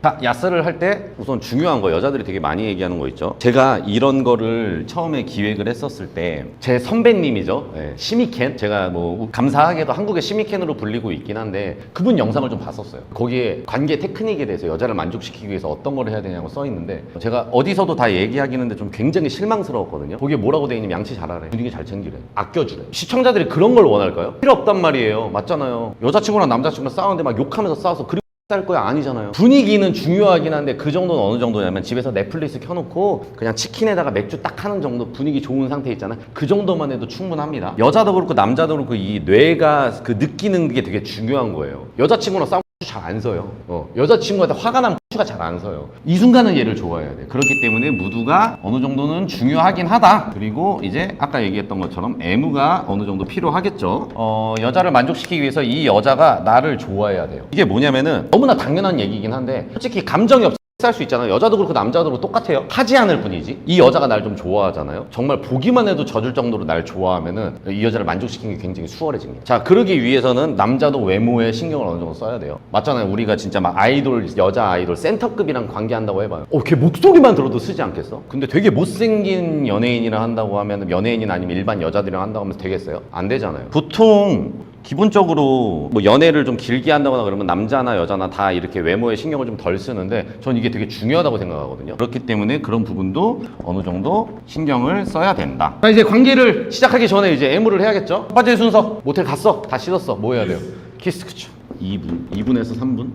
자, 야스를 할 때 우선 중요한 거 여자들이 되게 많이 얘기하는 거 있죠. 제가 이런 거를 처음에 기획을 했었을 때 제 선배님이죠. 네, 시미켄. 제가 뭐 감사하게도 한국의 시미켄으로 불리고 있긴 한데 그분 영상을 좀 봤었어요. 거기에 관계 테크닉에 대해서 여자를 만족시키기 위해서 어떤 걸 해야 되냐고 써 있는데 제가 어디서도 다 얘기하기는 좀 굉장히 실망스러웠거든요. 거기에 뭐라고 돼 있냐면 양치 잘하래, 분위기 잘 챙기래, 아껴주래. 시청자들이 그런 걸 원할까요? 필요 없단 말이에요. 맞잖아요. 여자친구랑 남자친구랑 싸우는데 막 욕하면서 싸워서 그리고 할 거야? 아니잖아요. 분위기는 중요하긴 한데 그 정도는 어느 정도냐면 집에서 넷플릭스 켜놓고 그냥 치킨에다가 맥주 딱 하는 정도, 분위기 좋은 상태 있잖아요. 그 정도만 해도 충분합니다. 여자도 그렇고 남자도 그렇고 이 뇌가 그 느끼는 게 되게 중요한 거예요. 여자친구랑 싸우면 잘 안 서요. 여자친구한테 화가 나면 가 잘 안 서요. 이 순간은 얘를 좋아해야 돼. 그렇기 때문에 무드가 어느 정도는 중요하긴 하다. 그리고 이제 아까 얘기했던 것처럼 애무가 어느 정도 필요하겠죠. 여자를 만족시키기 위해서 이 여자가 나를 좋아해야 돼요. 이게 뭐냐면은 너무나 당연한 얘기긴 한데 솔직히 감정이 없어 할 수 있잖아요. 여자도 그렇고 남자도 그렇고 똑같아요. 하지 않을 뿐이지. 이 여자가 날 좀 좋아하잖아요. 정말 보기만 해도 젖을 정도로 날 좋아하면은 이 여자를 만족시키는 게 굉장히 수월해집니다. 자, 그러기 위해서는 남자도 외모에 신경을 어느 정도 써야 돼요. 맞잖아요. 우리가 진짜 막 아이돌, 여자 아이돌 센터급이랑 관계한다고 해봐요. 걔 목소리만 들어도 쓰지 않겠어? 근데 되게 못생긴 연예인이랑 한다고 하면, 연예인이나 아니면 일반 여자들이랑 한다고 하면 되겠어요? 안 되잖아요. 보통 기본적으로 뭐 연애를 좀 길게 한다거나 그러면 남자나 여자나 다 이렇게 외모에 신경을 좀 덜 쓰는데 전 이게 되게 중요하다고 생각하거든요. 그렇기 때문에 그런 부분도 어느 정도 신경을 써야 된다. 자, 이제 관계를 시작하기 전에 이제 애무를 해야겠죠. 첫 번째 순서, 모텔 갔어, 다 씻었어, 뭐 해야 돼요? 키스. 그쵸. 2분에서 3분.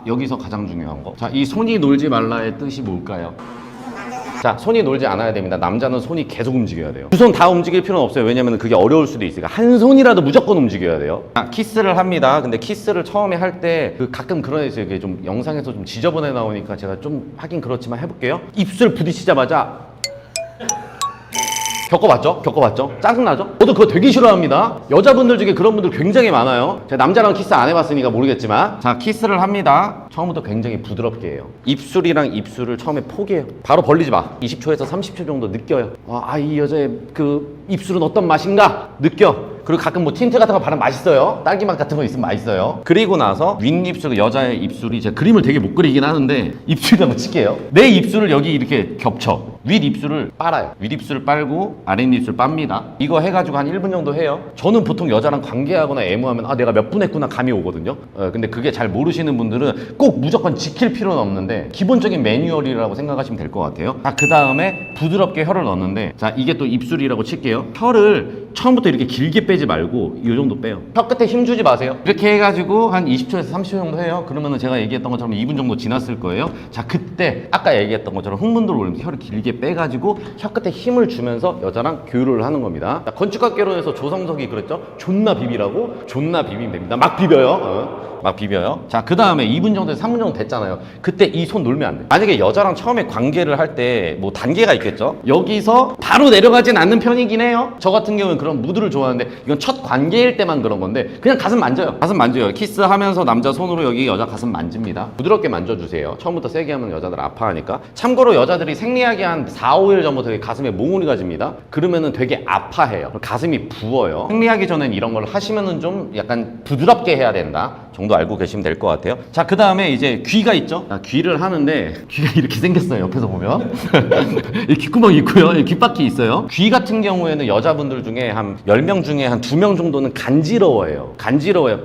여기서 가장 중요한 거. 자, 이 손이 놀지 말라의 뜻이 뭘까요? 자, 손이 놀지 않아야 됩니다. 남자는 손이 계속 움직여야 돼요. 두 손 다 움직일 필요는 없어요. 왜냐면 그게 어려울 수도 있으니까 한 손이라도 무조건 움직여야 돼요. 자, 키스를 합니다. 근데 키스를 처음에 할 때 가끔 그런 애 있어요. 이게 좀 영상에서 좀 지저분해 나오니까 제가 좀 하긴 그렇지만 해볼게요. 입술 부딪히자마자 겪어봤죠? 짜증나죠? 저도 그거 되게 싫어합니다. 여자분들 중에 그런 분들 굉장히 많아요. 제가 남자랑 키스 안 해봤으니까 모르겠지만. 자, 키스를 합니다. 처음부터 굉장히 부드럽게 해요. 입술이랑 입술을 처음에 포개요. 바로 벌리지 마. 20초에서 30초 정도 느껴요. 이 여자의 그 입술은 어떤 맛인가? 느껴. 그리고 가끔 뭐 틴트 같은 거 바르면 맛있어요. 딸기맛 같은 거 있으면 맛있어요. 그리고 나서 윗입술, 여자의 입술이, 제가 그림을 되게 못 그리긴 하는데 입술을 한번 칠게요. 내 입술을 여기 이렇게 겹쳐. 윗입술을 빨아요. 윗입술을 빨고 아랫입술 빱니다. 이거 해가지고 한 1분 정도 해요. 저는 보통 여자랑 관계하거나 애무하면 내가 몇 분 했구나 감이 오거든요. 근데 그게 잘 모르시는 분들은 꼭 무조건 지킬 필요는 없는데 기본적인 매뉴얼이라고 생각하시면 될 것 같아요. 그 다음에 부드럽게 혀를 넣는데, 자, 이게 또 입술이라고 칠게요. 혀를 처음부터 이렇게 길게 빼지 말고 이 정도 빼요. 혀 끝에 힘 주지 마세요. 이렇게 해가지고 한 20초에서 30초 정도 해요. 그러면은 제가 얘기했던 것처럼 2분 정도 지났을 거예요. 자, 그때 아까 얘기했던 것처럼 흥분도를 올리면서 혀를 길게 빼가지고 혀 끝에 힘을 주면서 여자랑 교류를 하는 겁니다. 자, 건축학개론에서 조성석이 그랬죠. 존나 비비라고. 존나 비비면 됩니다. 막 비벼요. 막 비벼요. 자, 그 다음에 2분 정도에서 3분 정도 됐잖아요. 그때 이 손 놀면 안 돼. 만약에 여자랑 처음에 관계를 할 때 뭐 단계가 있겠죠. 여기서 바로 내려가진 않는 편이긴 해요. 저 같은 경우는 그런 무드를 좋아하는데 이건 첫 관계일 때만 그런 건데 그냥 가슴 만져요. 가슴 만져요. 키스하면서 남자 손으로 여기 여자 가슴 만집니다. 부드럽게 만져주세요. 처음부터 세게 하면 여자들 아파하니까. 참고로 여자들이 생리하기 한 4, 5일 전부터 가슴에 몽우리가 집니다. 그러면은 되게 아파해요. 가슴이 부어요. 생리하기 전엔 이런 걸 하시면은 좀 약간 부드럽게 해야 된다 정도 알고 계시면 될 것 같아요. 자, 그 다음에 이제 귀가 있죠. 자, 귀를 하는데 귀가 이렇게 생겼어요. 옆에서 보면 이 귓구멍이 있고요. 귓바퀴 있어요. 귀 같은 경우에는 여자분들 중에 한 10명 중에 한 2명 정도는 간지러워요.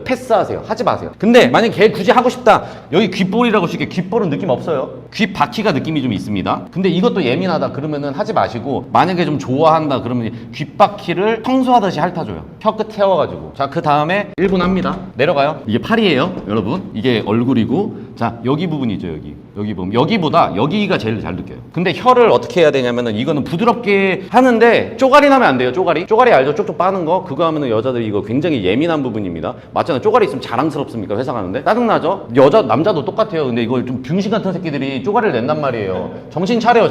패스하세요. 하지 마세요. 근데 만약에 걔 굳이 하고 싶다. 여기 귓볼이라고 칠게. 귓볼은 느낌 없어요. 귓바퀴가 느낌이 좀 있습니다. 근데 이것도 예민하다 그러면은 하지 마시고, 만약에 좀 좋아한다 그러면 귓바퀴를 청소하듯이 핥아줘요. 혀끝 태워가지고. 자, 그 다음에 1분 합니다. 내려가요. 이게 팔이에요, 여러분. 이게 얼굴이고. 자, 여기 부분이죠. 여기 보면 여기보다 여기가 제일 잘 느껴요. 근데 혀를 어떻게 해야 되냐면은 이거는 부드럽게 하는데 쪼가리 나면 안 돼요. 쪼가리 알죠? 쪽쪽 빠는 거. 그거 하면은 여자들이 이거 굉장히 예민한 부분입니다. 맞잖아요. 쪼가리 있으면 자랑스럽습니까? 회사 가는데 짜증나죠? 남자도 똑같아요. 근데 이걸 좀 병신 같은 새끼들이 쪼가리를 낸단 말이에요. 정신 차려.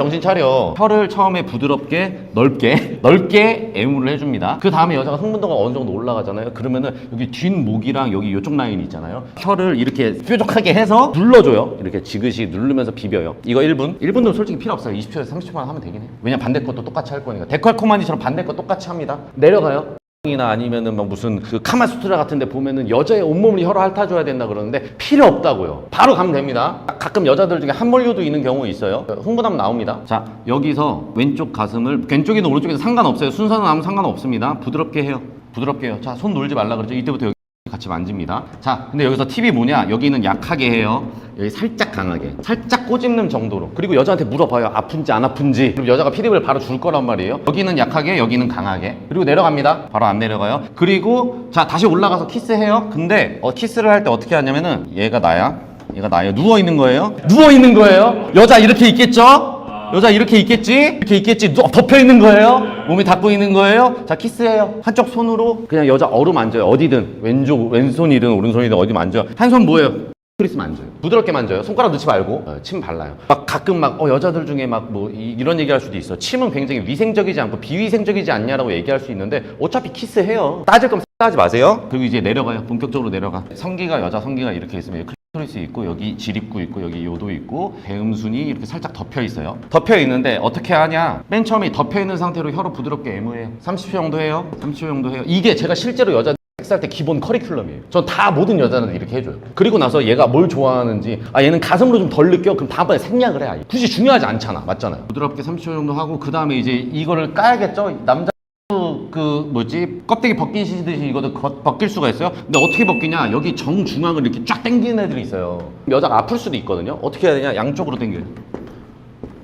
혀를 처음에 부드럽게 넓게 애무를 해줍니다. 그 다음에 여자가 흥분도가 어느 정도 올라가잖아요. 그러면은 여기 뒷목이랑 여기 이쪽 라인이 있잖아요. 혀를 이렇게 뾰족하게 해서 눌러줘요. 이렇게 지그시 누르면서 비벼요. 이거 1분도 솔직히 필요 없어요. 20초에서 30초만 하면 되긴 해요. 왜냐면 반대 것도 똑같이 할 거니까. 데칼코마니처럼 반대 거 똑같이 합니다. 내려가요. 이나 아니면은 막 무슨 그 카마수트라 같은데 보면은 여자의 온몸을 혀로 핥아줘야 된다 그러는데 필요 없다고요. 바로 가면 됩니다. 가끔 여자들 중에 함몰류도 있는 경우 있어요. 흥분하면 나옵니다. 자, 여기서 왼쪽 가슴을 왼쪽이든 오른쪽이든 상관없어요. 순서는 아무 상관없습니다. 부드럽게 해요. 부드럽게 해요. 자, 손 놀지 말라 그러죠. 이때부터 여기 같이 만집니다. 자, 근데 여기서 팁이 뭐냐? 여기는 약하게 해요. 여기 살짝 강하게, 살짝 꼬집는 정도로. 그리고 여자한테 물어봐요. 아픈지 안 아픈지. 그럼 여자가 피드백을 바로 줄 거란 말이에요. 여기는 약하게, 여기는 강하게. 그리고 내려갑니다. 바로 안 내려가요. 그리고 자, 다시 올라가서 키스해요. 근데 키스를 할 때 어떻게 하냐면은 얘가 나야, 얘가 나예요. 누워 있는 거예요. 누워 있는 거예요. 여자 이렇게 있겠죠? 여자 이렇게 있겠지? 이렇게 있겠지? 덮여 있는 거예요? 몸이 닫고 있는 거예요? 자, 키스해요. 한쪽 손으로 그냥 여자 어루 만져요. 어디든. 왼손이든 오른손이든 어디 만져. 한 손 뭐예요? 크리스 만져요. 부드럽게 만져요. 손가락 넣지 말고. 침 발라요. 막 가끔 막 여자들 중에 막 뭐 이런 얘기할 수도 있어. 침은 굉장히 위생적이지 않고 비위생적이지 않냐라고 얘기할 수 있는데 어차피 키스해요. 따질 거면 따지 마세요. 그리고 이제 내려가요. 본격적으로 내려가. 성기가 여자 성기가 이렇게 있으면 클토리스 있고 여기 지립구 있고 여기 요도 있고 배음순이 이렇게 살짝 덮여 있어요. 덮여 있는데 어떻게 하냐? 맨 처음에 덮여 있는 상태로 혀로 부드럽게 애무해요. 30초 정도 해요. 30초 정도 해요. 이게 제가 실제로 여자 섹스할 때 기본 커리큘럼이에요. 전 다 모든 여자들한테 이렇게 해줘요. 그리고 나서 얘가 뭘 좋아하는지, 얘는 가슴으로 좀 덜 느껴? 그럼 다음번에 생략을 해. 아예. 굳이 중요하지 않잖아. 맞잖아요. 부드럽게 30초 정도 하고 그 다음에 이제 이거를 까야겠죠? 남자 껍데기 벗기시듯이 이것도 벗길 수가 있어요. 근데 어떻게 벗기냐? 여기 정중앙을 이렇게 쫙 당기는 애들이 있어요. 여자가 아플 수도 있거든요. 어떻게 해야 되냐? 양쪽으로 당겨요.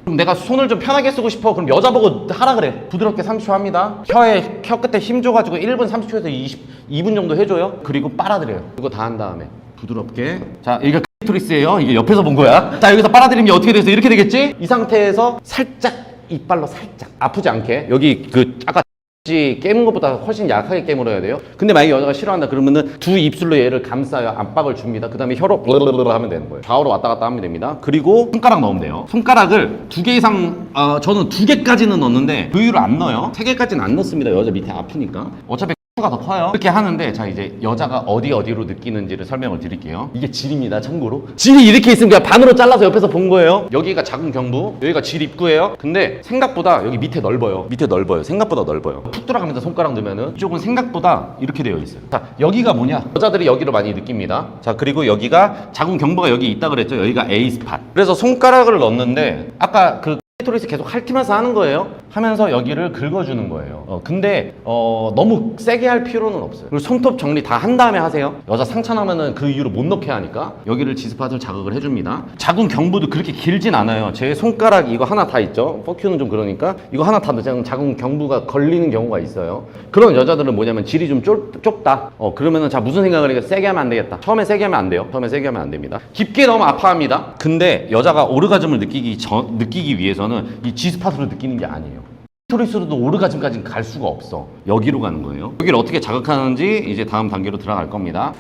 그럼 내가 손을 좀 편하게 쓰고 싶어. 그럼 여자 보고 하라 그래. 부드럽게 30초 합니다. 혀 끝에 힘 줘가지고 1분 30초에서 22분 정도 해줘요. 그리고 빨아들여요. 그거 다 한 다음에 부드럽게. 자, 이게 클토리스예요. 이게 옆에서 본 거야. 자, 여기서 빨아들이면 어떻게 되겠어? 이렇게 되겠지? 이 상태에서 살짝 이빨로 살짝 아프지 않게 여기 아까 깨문 것보다 훨씬 약하게 깨물어야 돼요. 근데 만약에 여자가 싫어한다 그러면은 두 입술로 얘를 감싸요. 압박을 줍니다. 그 다음에 혀로 블르르르 하면 되는 거예요. 좌우로 왔다 갔다 하면 됩니다. 그리고 손가락 넣으면 돼요. 손가락을 2개 이상, 저는 2개까지는 넣는데 그 이후로 안 넣어요. 3개까지는 안 넣습니다. 여자 밑에 아프니까. 어차피 가 더 커요. 이렇게 하는데, 자, 이제 여자가 어디로 느끼는지를 설명을 드릴게요. 이게 질입니다. 참고로 질이 이렇게 있으면 그냥 반으로 잘라서 옆에서 본 거예요. 여기가 자궁 경부, 여기가 질 입구예요. 근데 생각보다 여기 밑에 넓어요. 밑에 넓어요. 생각보다 넓어요. 푹 들어가면서 손가락 넣으면은 이쪽은 생각보다 이렇게 되어 있어요. 자, 여기가 뭐냐? 여자들이 여기로 많이 느낍니다. 자, 그리고 여기가 자궁 경부가 여기 있다 그랬죠. 여기가 A 스팟. 그래서 손가락을 넣는데 아까 클토리스 계속 핥으면서 하는 거예요. 하면서 여기를 긁어주는 거예요. 근데 너무 세게 할 필요는 없어요. 그리고 손톱 정리 다 한 다음에 하세요. 여자 상처 나면은 그 이후로 못 넣게 하니까 여기를 G스팟을 자극을 해줍니다. 자궁 경부도 그렇게 길진 않아요. 제 손가락 이거 하나 다 있죠. 퍼큐는 좀 그러니까 이거 하나 다 넣으면 자궁 경부가 걸리는 경우가 있어요. 그런 여자들은 뭐냐면 질이 좀 좁다. 그러면은 자, 무슨 생각을 해? 세게 하면 안 되겠다. 처음에 세게 하면 안 돼요. 처음에 세게 하면 안 됩니다. 깊게 넣으면 아파합니다. 근데 여자가 오르가즘을 느끼기 위해서는 이 G스팟으로 느끼는 게 아니에요. 클토리스로도 오르가즘까지는 갈 수가 없어. 여기로 가는 거예요. 여기를 어떻게 자극하는지 이제 다음 단계로 들어갈 겁니다.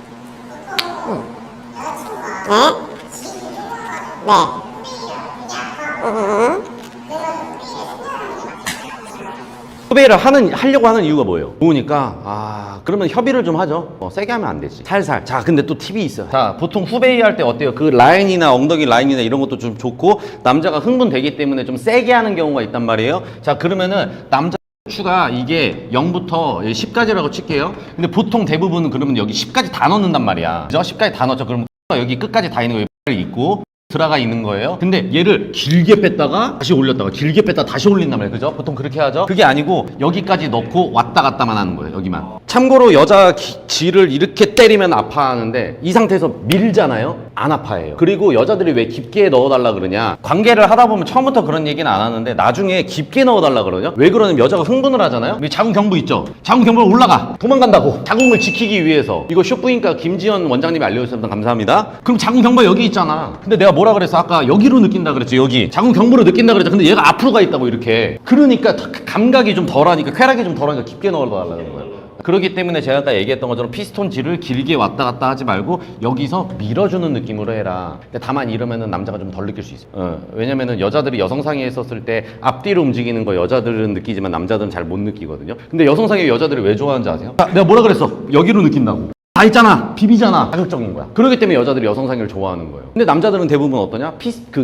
협의를 하려고 하는 이유가 뭐예요? 좋으니까, 그러면 협의를 좀 하죠. 세게 하면 안 되지. 살살. 자, 근데 또 팁이 있어요. 자, 보통 후베이 할 때 어때요? 그 라인이나 엉덩이 라인이나 이런 것도 좀 좋고, 남자가 흥분되기 때문에 좀 세게 하는 경우가 있단 말이에요. 자, 그러면은 남자 추가 이게 0부터 10까지라고 칠게요. 근데 보통 대부분은 그러면 여기 10까지 다 넣는단 말이야. 그죠? 10까지 다 넣죠. 그러면 여기 끝까지 다 있는 거예요. 있고. 들어가 있는 거예요. 근데 얘를 길게 뺐다가 다시 올렸다가 길게 뺐다가 다시 올린단 말이에요. 그죠? 보통 그렇게 하죠. 그게 아니고 여기까지 넣고 왔다 갔다만 하는 거예요. 여기만. 참고로 여자 질을 이렇게 때리면 아파하는데 이 상태에서 밀잖아요. 안 아파해요. 그리고 여자들이 왜 깊게 넣어달라 그러냐, 관계를 하다 보면 처음부터 그런 얘기는 안 하는데 나중에 깊게 넣어달라 그러냐. 왜 그러냐면 여자가 흥분을 하잖아요. 자궁 경부 있죠. 자궁 경부를 올라가 도망간다고, 자궁을 지키기 위해서. 이거 쇼프인과 김지연 원장님이 알려주셔서 감사합니다. 그럼 자궁 경부가 여기 있잖아. 근데 내가 뭐라 그랬어? 아까 여기로 느낀다 그랬죠. 여기 자궁 경부로 느낀다 그랬죠. 근데 얘가 앞으로 가 있다고 이렇게. 그러니까 감각이 좀 덜하니까, 쾌락이 좀 덜하니까 깊게 넣어달라는 거예요. 그렇기 때문에 제가 아까 얘기했던 것처럼 피스톤 질을 길게 왔다 갔다 하지 말고 여기서 밀어주는 느낌으로 해라. 근데 다만 이러면은 남자가 좀 덜 느낄 수 있어요. 왜냐면은 여자들이 여성상의에 있었을 때 앞뒤로 움직이는 거 여자들은 느끼지만 남자들은 잘 못 느끼거든요. 근데 여성상의 여자들이 왜 좋아하는지 아세요? 내가 뭐라 그랬어? 여기로 느낀다고. 다 있잖아. 비비잖아. 자극적인 거야. 그렇기 때문에 여자들이 여성상의를 좋아하는 거예요. 근데 남자들은 대부분 어떠냐?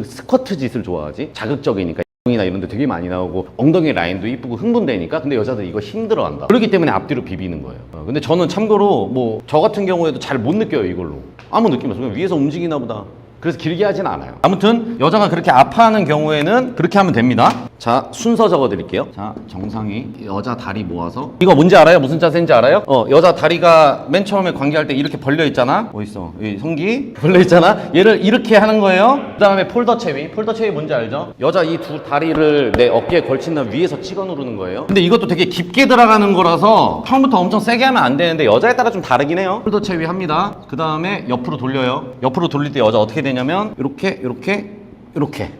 스쿼트 짓을 좋아하지. 자극적이니까. 이나 이런 데 되게 많이 나오고 엉덩이 라인도 이쁘고 흥분되니까. 근데 여자들 이거 힘들어한다. 그렇기 때문에 앞뒤로 비비는 거예요. 근데 저는 참고로 뭐 저 같은 경우에도 잘 못 느껴요. 이걸로 아무 느낌 없어요. 그냥 위에서 움직이나 보다. 그래서 길게 하진 않아요. 아무튼 여자가 그렇게 아파하는 경우에는 그렇게 하면 됩니다. 자, 순서 적어 드릴게요. 자, 정상이 여자 다리 모아서. 이거 뭔지 알아요? 무슨 자세인지 알아요? 여자 다리가 맨 처음에 관계할 때 이렇게 벌려 있잖아. 뭐 있어? 이 성기 벌려 있잖아. 얘를 이렇게 하는 거예요. 그다음에 폴더 체위. 폴더 체위 뭔지 알죠? 여자 이 두 다리를 내 어깨에 걸친 다음 위에서 찍어 누르는 거예요. 근데 이것도 되게 깊게 들어가는 거라서 처음부터 엄청 세게 하면 안 되는데 여자에 따라 좀 다르긴 해요. 폴더 체위 합니다. 그다음에 옆으로 돌려요. 옆으로 돌릴 때 여자 어떻게 되냐면 이렇게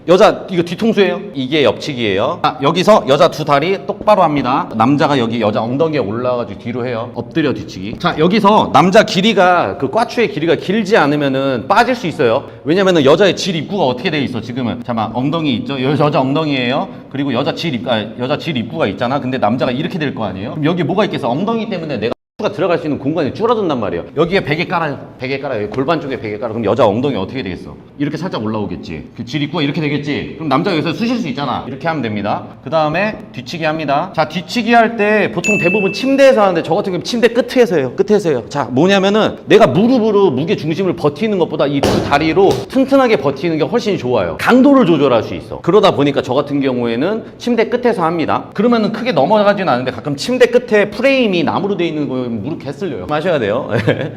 여자 이거 뒤통수예요. 이게 옆치기예요. 자, 여기서 여자 두 다리 똑바로 합니다. 남자가 여기 여자 엉덩이에 올라가지고 뒤로 해요. 엎드려 뒤치기. 자, 여기서 남자 길이가 그 꽈추의 길이가 길지 않으면은 빠질 수 있어요. 왜냐면은 여자의 질 입구가 어떻게 돼 있어 지금은. 잠깐 엉덩이 있죠. 여자 엉덩이예요. 그리고 여자 질 입구가 있잖아. 근데 남자가 이렇게 될 거 아니에요. 그럼 여기 뭐가 있겠어? 엉덩이 때문에 내가 가 들어갈 수 있는 공간이 줄어든단 말이에요. 여기에 베개 깔아요. 베개 깔아요. 골반 쪽에 베개 깔아. 그럼 여자 엉덩이 어떻게 되겠어? 이렇게 살짝 올라오겠지. 그 질 입구가 이렇게 되겠지. 그럼 남자가 여기서 쑤실 수 있잖아. 이렇게 하면 됩니다. 그 다음에 뒤치기 합니다. 자, 뒤치기 할 때 보통 대부분 침대에서 하는데 저 같은 경우는 침대 끝에서 해요. 끝에서 해요. 자, 뭐냐면은 내가 무릎으로 무게 중심을 버티는 것보다 이 두 다리로 튼튼하게 버티는 게 훨씬 좋아요. 강도를 조절할 수 있어. 그러다 보니까 저 같은 경우에는 침대 끝에서 합니다. 그러면은 크게 넘어가진 않은데 가끔 침대 끝에 프레임이 나무로 돼 있는 거 무릎 개슬려요. 마셔야 돼요.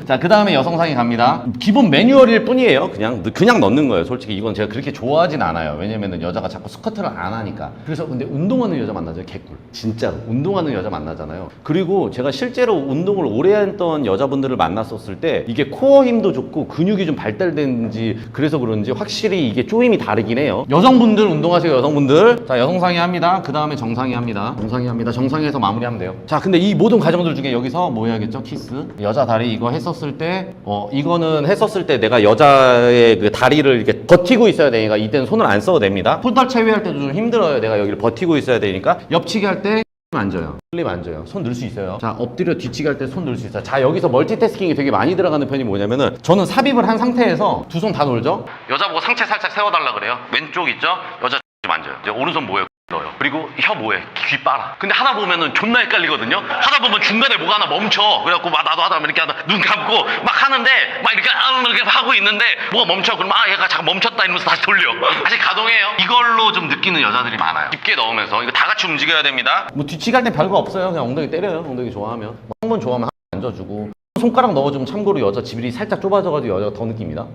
자, 그 다음에 여성상이 갑니다. 기본 매뉴얼일 뿐이에요. 그냥 넣는 거예요. 솔직히 이건 제가 그렇게 좋아하진 않아요. 왜냐면은 여자가 자꾸 스쿼트를 안 하니까. 그래서 근데 운동하는 여자 만나죠. 개꿀. 진짜로 운동하는 여자 만나잖아요. 그리고 제가 실제로 운동을 오래 했던 여자분들을 만났었을 때 이게 코어 힘도 좋고 근육이 좀 발달되는지 그래서 그런지 확실히 이게 조임이 다르긴 해요. 여성분들 운동하세요. 여성분들. 자, 여성상이 합니다. 그 다음에 정상이 합니다. 정상이 합니다. 정상에서 마무리하면 돼요. 자, 근데 이 모든 과정들 중에 여기서 뭐 해야겠죠? 키스. 여자 다리 이거 했었을 때 이거는 했었을 때 내가 여자의 그 다리를 이렇게 버티고 있어야 되니까 이때는 손을 안 써도 됩니다. 폴달 체위할 때도 좀 힘들어요. 내가 여기를 버티고 있어야 되니까. 옆치기 할 때 앉아요. 클립 앉아요. 손 넣을 수 있어요. 자, 엎드려 뒤치기 할 때 손 넣을 수 있어요. 자, 여기서 멀티태스킹이 되게 많이 들어가는 편이 뭐냐면은 저는 삽입을 한 상태에서 두 손 다 놀죠. 여자 보고 상체 살짝 세워달라 그래요. 왼쪽 있죠? 여자 만져요. 이제 오른손 뭐예요? 넣어요. 그리고 혀 뭐해? 귀 빨아. 근데 하다 보면은 존나 헷갈리거든요. 하다 보면 중간에 뭐가 하나 멈춰. 그래갖고 막 나도 하다 보면 이렇게 하다 눈 감고 막 하는데 막 이렇게 하고 있는데 뭐가 멈춰. 그럼 얘가 잠깐 멈췄다 이러면서 다시 돌려. 다시 가동해요. 이걸로 좀 느끼는 여자들이 많아요. 깊게 넣으면서 이거 다 같이 움직여야 됩니다. 뭐 뒤치기 할 땐 별거 없어요. 그냥 엉덩이 때려요. 엉덩이 좋아하면. 한 번 좋아하면 한 번 앉아주고. 손가락 넣어주면 참고로 여자 지빌이 살짝 좁아져가지고 여자가 더 느낍니다.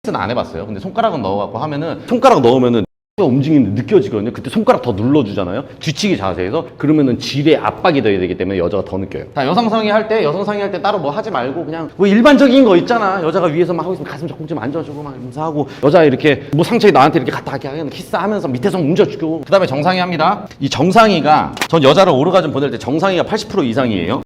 는 안 해봤어요. 근데 손가락은 넣어갖고 하면은 손가락 넣으면은 움직이는 게 느껴지거든요. 그때 손가락 더 눌러주잖아요. 뒤치기 자세에서. 그러면은 질에 압박이 돼야 되기 때문에 여자가 더 느껴요. 자, 여성상의 할 때 따로 뭐 하지 말고 그냥 뭐 일반적인 거 있잖아. 여자가 위에서 막 하고 있으면 가슴 조금 좀 만져주고 막 인사하고 여자 이렇게 뭐 상체에 나한테 이렇게 갖다 하게 키스하면서 밑에서 뭉져주고. 그 다음에 정상이 합니다. 이 정상이가 전 여자를 오르가즘 보낼 때 정상이가 80% 이상이에요.